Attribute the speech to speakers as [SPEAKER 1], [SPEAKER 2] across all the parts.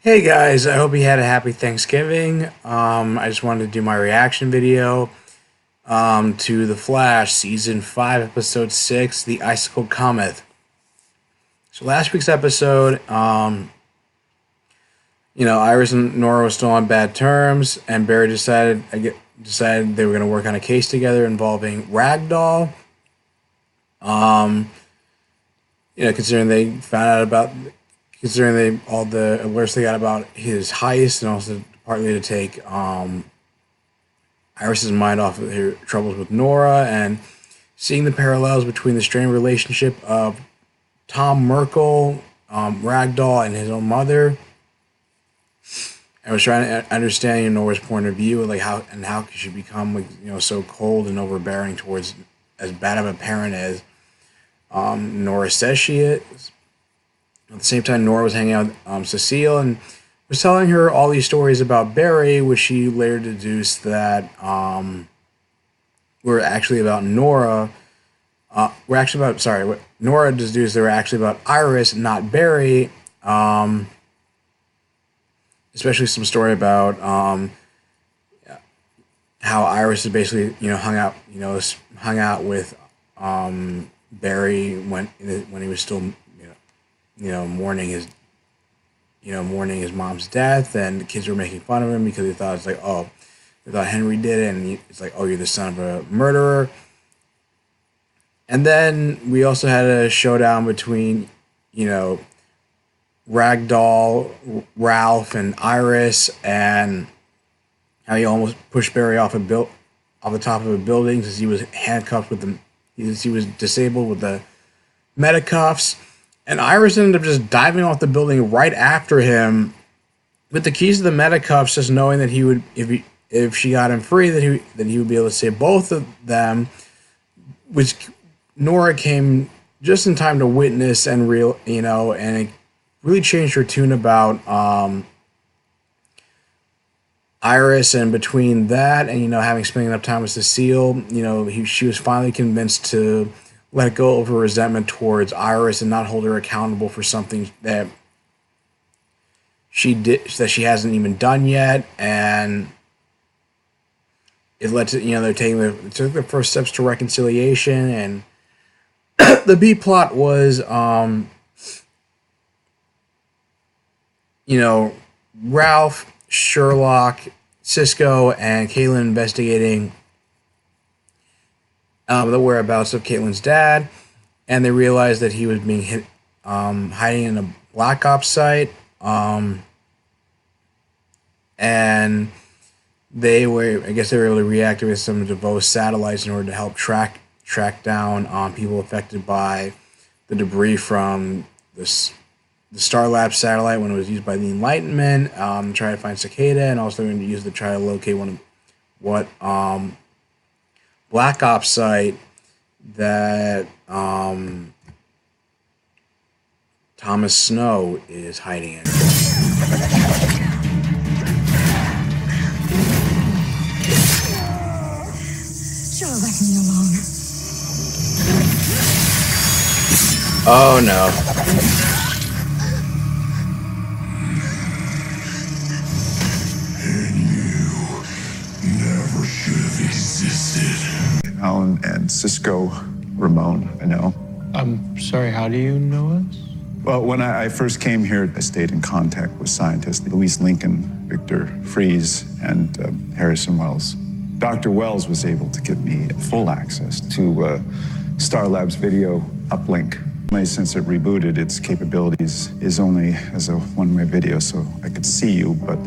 [SPEAKER 1] Hey guys, I hope you had a happy Thanksgiving. I just wanted to do my reaction video to The Flash, Season 5, Episode 6, The Icicle Cometh. So last week's episode, Iris and Nora were still on bad terms, and Barry decided they were going to work on a case together involving Ragdoll. Um, considering they found out about considering all the alerts they got about his heist, and also partly to take Iris's mind off of her troubles with Nora, and seeing the parallels between the strained relationship of Tom Merkel, Ragdoll, and his own mother. I was trying to understand Nora's point of view, like how could she become so cold and overbearing towards as bad of a parent as Nora says she is. At the same time, Nora was hanging out with Cecile and was telling her all these stories about Barry, which she later deduced that were actually about Nora. What Nora deduced they were actually about Iris, not Barry. Especially some story about how Iris is basically hung out with Barry when he was still mourning his mom's death, and the kids were making fun of him because they thought they thought Henry did it, and it's like, oh, you're the son of a murderer. And then we also had a showdown between Ragdoll, Ralph, and Iris, and how he almost pushed Barry off the top of a building because he was handcuffed with he was disabled with the medicuffs. And Iris ended up just diving off the building right after him with the keys to the medicuffs, just knowing that he would, if she got him free, that he would be able to save both of them. Which Nora came just in time to witness and and it really changed her tune about Iris. And between that and having spent enough time with Cecile, she was finally convinced to let go of her resentment towards Iris and not hold her accountable for something that she hasn't even done yet. And it led to they took the first steps to reconciliation. And the B plot was Ralph, Sherlock, Cisco, and Caitlin investigating the whereabouts of Caitlin's dad, and they realized that he was being hiding in a Black Ops site, and they were able to reactivate some of DeVoe's satellites in order to help track down people affected by the debris from the Starlab satellite when it was used by the Enlightenment, try to find Cicada, and also going to use to try to locate what Black Ops site that Thomas Snow is hiding in.
[SPEAKER 2] Sure, leave me alone.
[SPEAKER 1] Oh no.
[SPEAKER 2] Never should have existed.
[SPEAKER 3] Alan and Cisco, Ramon, I know.
[SPEAKER 4] I'm sorry, how do you know us?
[SPEAKER 3] Well, when I first came here, I stayed in contact with scientists Louise Lincoln, Victor Fries, and Harrison Wells. Dr. Wells was able to give me full access to Starlab's video uplink. Since it rebooted, its capabilities is only as a one-way video, so I could see you, but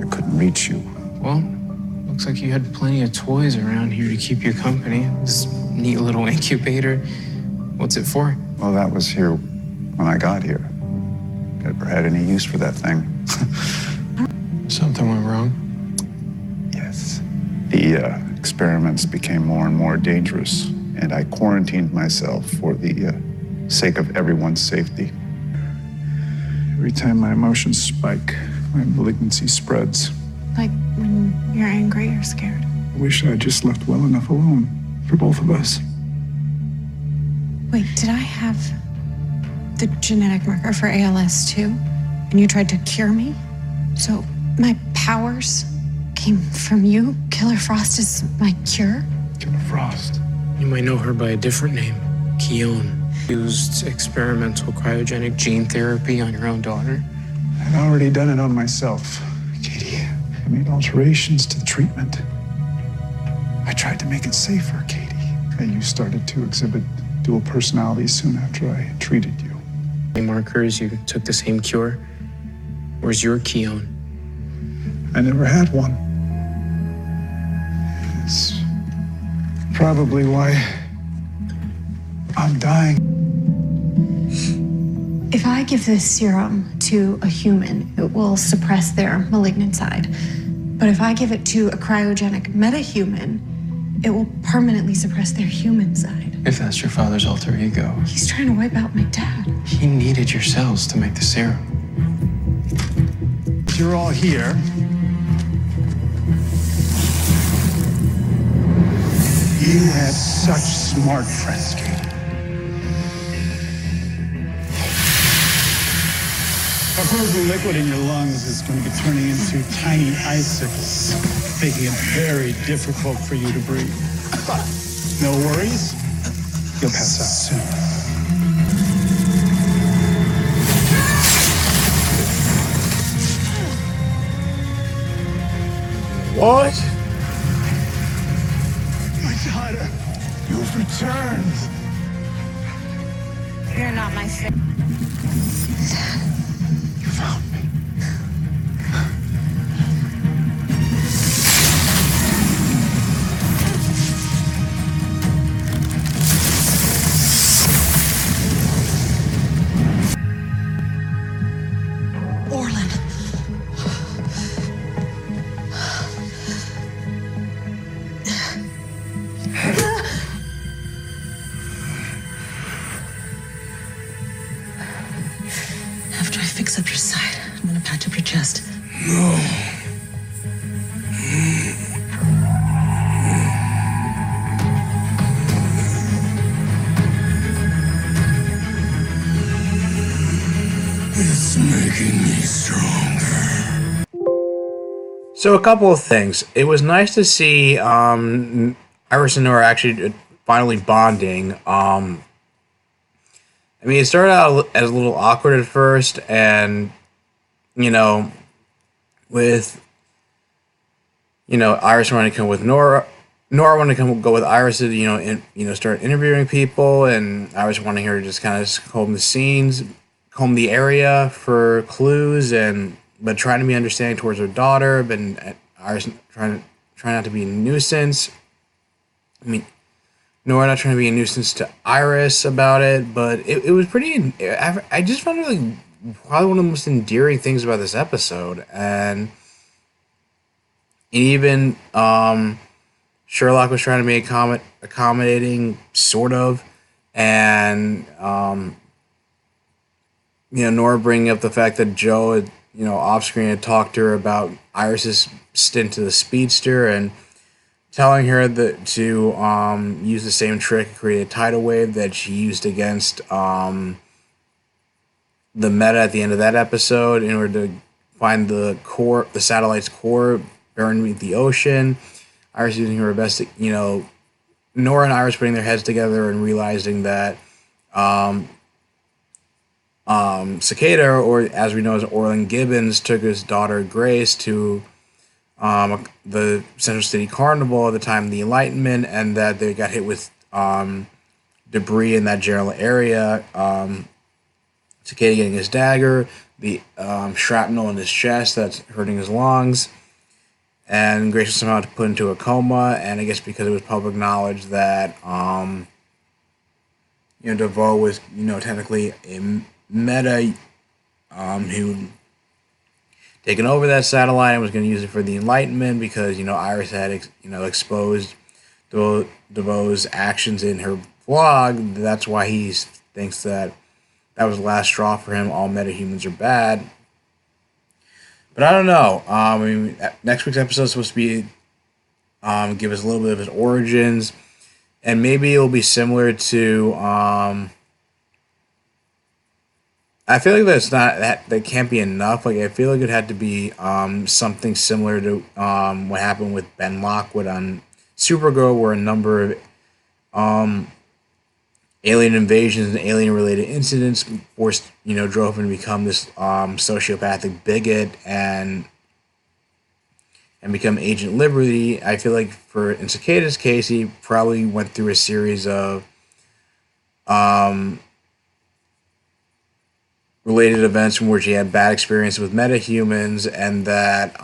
[SPEAKER 3] I couldn't reach you.
[SPEAKER 4] Well, looks like you had plenty of toys around here to keep you company. This neat little incubator. What's it for?
[SPEAKER 3] Well, that was here when I got here. Never had any use for that thing.
[SPEAKER 4] Something went wrong?
[SPEAKER 3] Yes. The experiments became more and more dangerous, and I quarantined myself for the sake of everyone's safety. Every time my emotions spike, my malignancy spreads.
[SPEAKER 2] Like when you're angry or scared.
[SPEAKER 3] I wish I'd just left well enough alone for both of us.
[SPEAKER 2] Wait, did I have the genetic marker for ALS too? and you tried to cure me. So my powers came from you. Killer Frost is my cure.
[SPEAKER 4] Killer Frost. You might know her by a different name, Keone. Used experimental cryogenic gene therapy on your own daughter.
[SPEAKER 3] I'd already done it on myself, Katie. I made alterations to the treatment. I tried to make it safer, Katie. And you started to exhibit dual personalities soon after I treated you.
[SPEAKER 4] Any markers, you took the same cure. Where's your Keone?
[SPEAKER 3] I never had one. It's probably why I'm dying.
[SPEAKER 2] If I give this serum to a human, it will suppress their malignant side. But if I give it to a cryogenic metahuman, it will permanently suppress their human side.
[SPEAKER 4] If that's your father's alter ego.
[SPEAKER 2] He's trying to wipe out my dad.
[SPEAKER 4] He needed your cells to make the serum.
[SPEAKER 3] You're all here. You had such smart friends, Katie. A frozen liquid in your lungs is going to be turning into tiny icicles, making it very difficult for you to breathe. No worries. You'll pass out soon.
[SPEAKER 1] What?
[SPEAKER 3] My daughter, you've returned.
[SPEAKER 2] You're not my favorite.
[SPEAKER 3] You found me.
[SPEAKER 2] Orlin. After I fix up your side, I'm gonna patch up your chest.
[SPEAKER 5] It's making me stronger.
[SPEAKER 1] So a couple of things. It was nice to see Iris and Nora actually finally bonding. I mean, it started out as a little awkward at first, and with Iris wanting to come with Nora wanted to go with Iris to start interviewing people, and Iris wanting her to just kind of comb the scenes, comb the area for clues, but trying to be understanding towards her daughter, but Iris trying not to be a nuisance. I mean, Nora not trying to be a nuisance to Iris about it, but it was pretty. I just found it like probably one of the most endearing things about this episode, and even Sherlock was trying to be accommodating, sort of, and Nora bringing up the fact that Joe had, off screen had talked to her about Iris's stint to the Speedster and telling her that to use the same trick, create a tidal wave that she used against the Meta at the end of that episode in order to find the satellite's core buried beneath the ocean. Iris using her best, Nora and Iris putting their heads together and realizing that Cicada, or as we know as Orlin Gibbons, took his daughter Grace to the Central City Carnival at the time of the Enlightenment, and that they got hit with debris in that general area. Cicada getting his dagger, the shrapnel in his chest that's hurting his lungs, and Grace was somehow put into a coma. And I guess because it was public knowledge that DeVoe was technically a Meta who taken over that satellite and was going to use it for the Enlightenment because Iris had exposed DeVoe's actions in her vlog. That's why he thinks that was the last straw for him. All metahumans are bad. But I don't know. I mean, next week's episode is supposed to be give us a little bit of his origins, and maybe it'll be similar to I feel like that's not that can't be enough. Like I feel like it had to be something similar to what happened with Ben Lockwood on Supergirl, where a number of alien invasions and alien related incidents forced drove him to become this sociopathic bigot and become Agent Liberty. I feel like for in Cicada's case, he probably went through a series of related events from which he had bad experience with metahumans, and that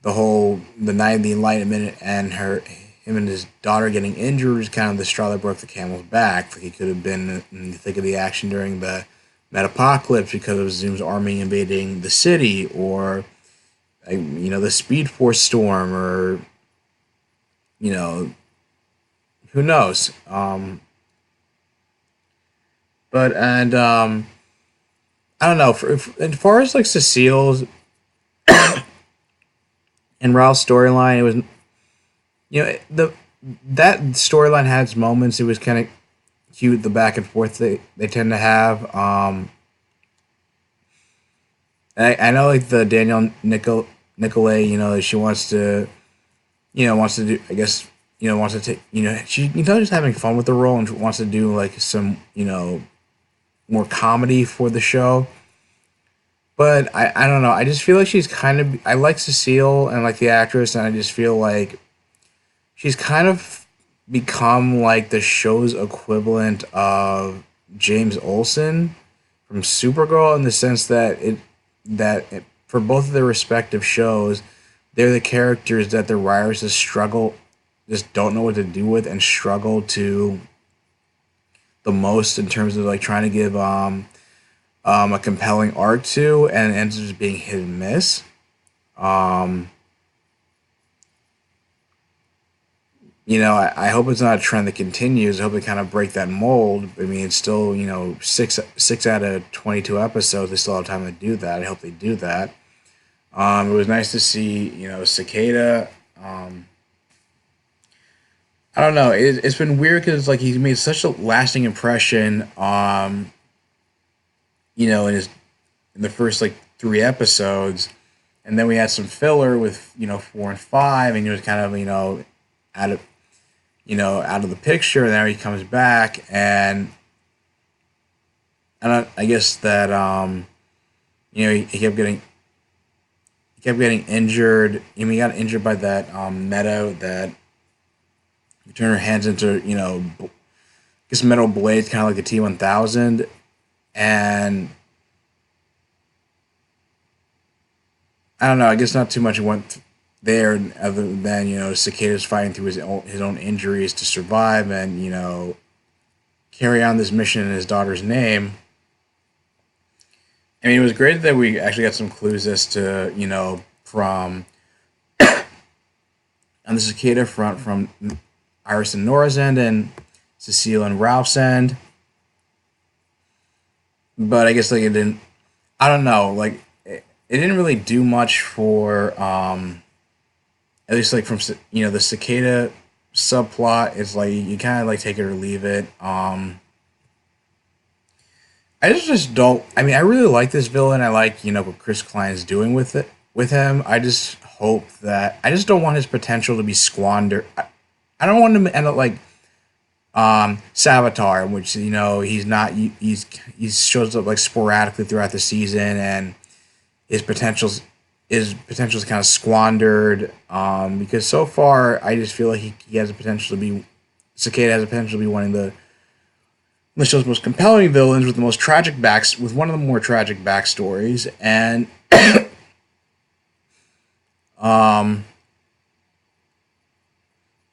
[SPEAKER 1] the night of the Enlightenment and him and his daughter getting injured was kind of the straw that broke the camel's back. Like he could have been in the thick of the action during the Metapocalypse because of Zoom's army invading the city, or the Speed Force storm, or who knows. But and I don't know. As far as like Cecile's and Ralph's storyline, it was that storyline had its moments. It was kind of cute, the back and forth they tend to have. I know like the Danielle Nicolay, she wants to do. I guess wants to take. She just having fun with the role and wants to do like some more comedy for the show. But I don't know. I just feel like she's kind of. I like Cecile and like the actress, and I just feel like she's kind of become like the show's equivalent of James Olsen from Supergirl, in the sense that for both of their respective shows, they're the characters that the writers just don't know what to do with, and struggle to the most in terms of like trying to give a compelling arc to, and ends up just being hit and miss. I hope it's not a trend that continues. I hope they kind of break that mold. I mean, it's still, six out of 22 episodes. They still have time to do that. I hope they do that. It was nice to see, Cicada. I don't know. It's been weird because like he's made such a lasting impression. In the first like 3 episodes, and then we had some filler with 4 and 5, and he was kind of out of the picture. And now he comes back, and I guess that he kept getting injured. He got injured by that Meadow that turned her hands into I guess metal blades, kind of like the T-1000, and I don't know. I guess not too much went there, other than Cicada's fighting through his own injuries to survive, and carry on this mission in his daughter's name. I mean, it was great that we actually got some clues as to from on the Cicada front, from Iris and Nora's end, and Cecile and Ralph's end. But I guess like it didn't. I don't know. Like it didn't really do much for at least like from the Cicada subplot. It's like you kind of like take it or leave it. I just don't. I mean, I really like this villain. I like what Chris Klein is doing with him. I just hope that I just don't want his potential to be squandered. I don't want him to end up like Savitar, which he's not. He shows up like sporadically throughout the season, and his potential's kind of squandered. Because so far, I just feel like he has a potential to be. Cicada has a potential to be one of the show's most compelling villains, with one of the more tragic backstories, and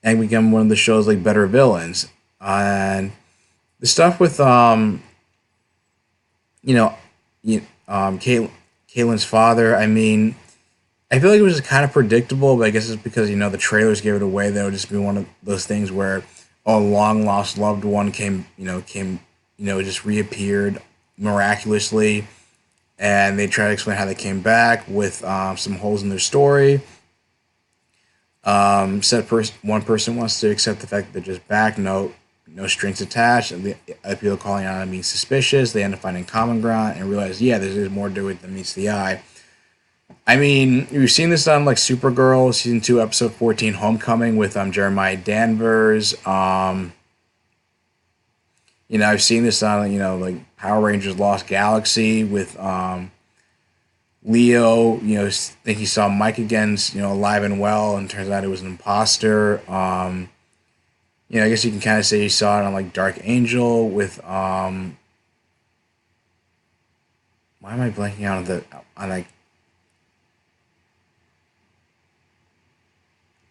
[SPEAKER 1] and become one of the show's like better villains. And the stuff with Caitlin's father. I mean, I feel like it was kind of predictable, but I guess it's because the trailers gave it away. That would just be one of those things where a long lost loved one just reappeared miraculously, and they try to explain how they came back with some holes in their story. One person wants to accept the fact that they're just back. No, no strings attached, and the other people calling out and being suspicious. They end up finding common ground and realize, yeah, there's more to it than meets the eye. I mean, you've seen this on like Supergirl season 2, episode 14, Homecoming, with Jeremiah Danvers. I've seen this on like Power Rangers Lost Galaxy with Leo. Think he saw Mike again, alive and well, and turns out it was an imposter. I guess you can kind of say you saw it on like Dark Angel with why am I blanking out on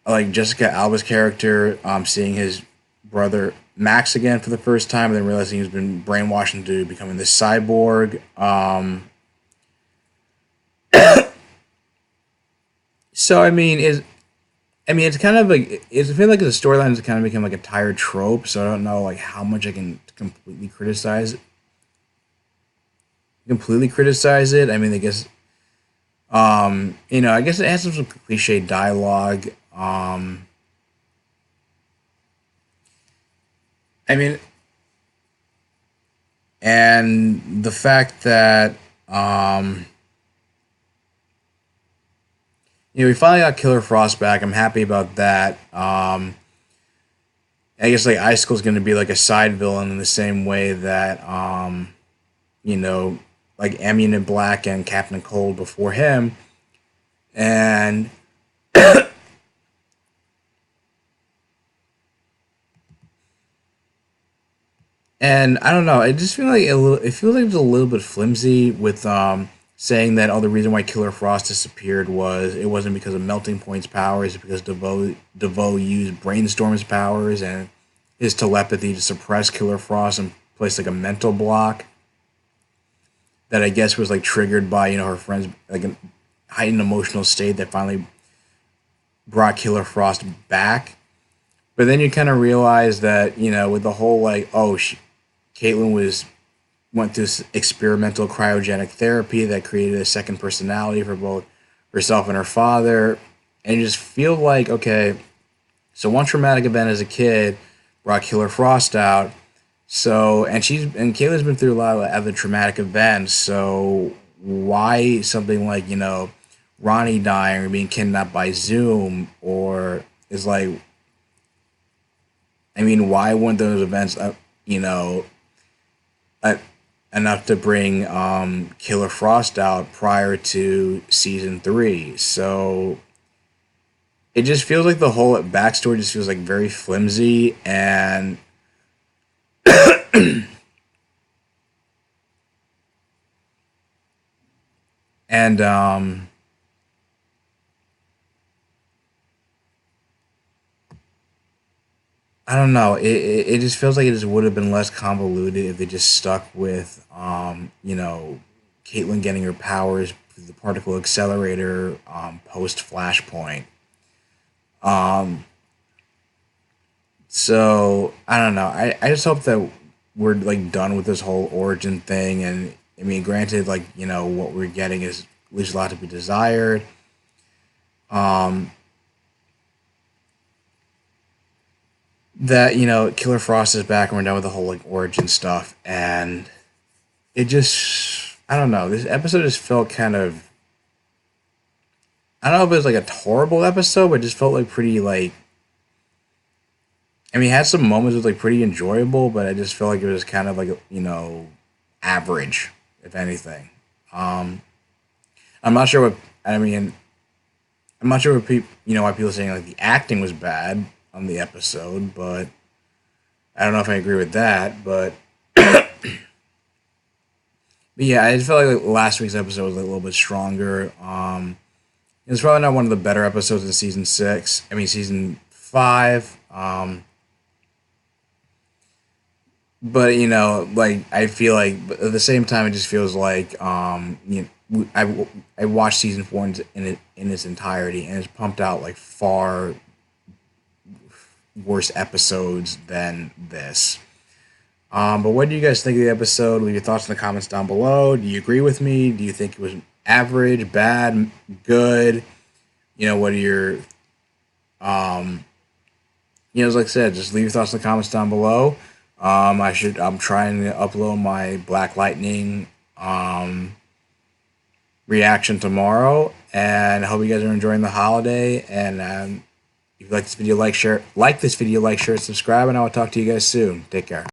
[SPEAKER 1] like Jessica Alba's character seeing his brother Max again for the first time, and then realizing he's been brainwashed into becoming this cyborg. So it's kind of like I feel like the storyline has kind of become like a tired trope. So I don't know like how much I can completely criticize it. I mean, I guess I guess it has some cliche dialogue. I mean, and the fact that we finally got Killer Frost back. I'm happy about that. I guess like Icicle's going to be like a side villain in the same way that like Eminent Black and Captain Cold before him, and and I don't know. I just feel like it feels like it's a little bit flimsy with saying that the reason why Killer Frost disappeared was it wasn't because of Melting Point's powers, it's because DeVoe used Brainstorm's powers and his telepathy to suppress Killer Frost and place like a mental block that I guess was like triggered by her friend's like a heightened emotional state that finally brought Killer Frost back. But then you kind of realize that with the whole like Caitlin went through this experimental cryogenic therapy that created a second personality for both herself and her father, and you just feel like, okay, so one traumatic event as a kid brought Killer Frost out. So and Caitlin's been through a lot of other traumatic events. So why something like Ronnie dying or being kidnapped by Zoom or is like, I mean, why weren't those events enough to bring Killer Frost out prior to season 3? So it just feels like the whole backstory just feels like very flimsy and and I don't know. It just feels like it just would have been less convoluted if they just stuck with Caitlin getting her powers through the particle accelerator post Flashpoint. So I don't know. I just hope that we're like done with this whole origin thing. And I mean, granted, like what we're getting is leaves a lot to be desired. That Killer Frost is back and we're done with the whole like origin stuff, and it just I don't know. This episode just felt kind of I don't know if it was like a horrible episode, but it just felt like pretty like I mean, it had some moments that was like pretty enjoyable, but I just felt like it was kind of like average, if anything. I'm not sure what I mean. I'm not sure what people why people are saying like the acting was bad on the episode, but I don't know if I agree with that. But yeah, I just felt like last week's episode was like a little bit stronger. It was probably not one of the better episodes in season 5. But like I feel like at the same time, it just feels like I watched season 4 in its entirety, and it's pumped out like far worse episodes than this. But what do you guys think of the episode? Leave your thoughts in the comments down below. Do you agree with me? Do you think it was average, bad, good? What are your like I said, just leave your thoughts in the comments down below. I'm trying to upload my Black Lightning reaction tomorrow, and I hope you guys are enjoying the holiday. And if you like this video, like, share, subscribe, and I will talk to you guys soon. Take care.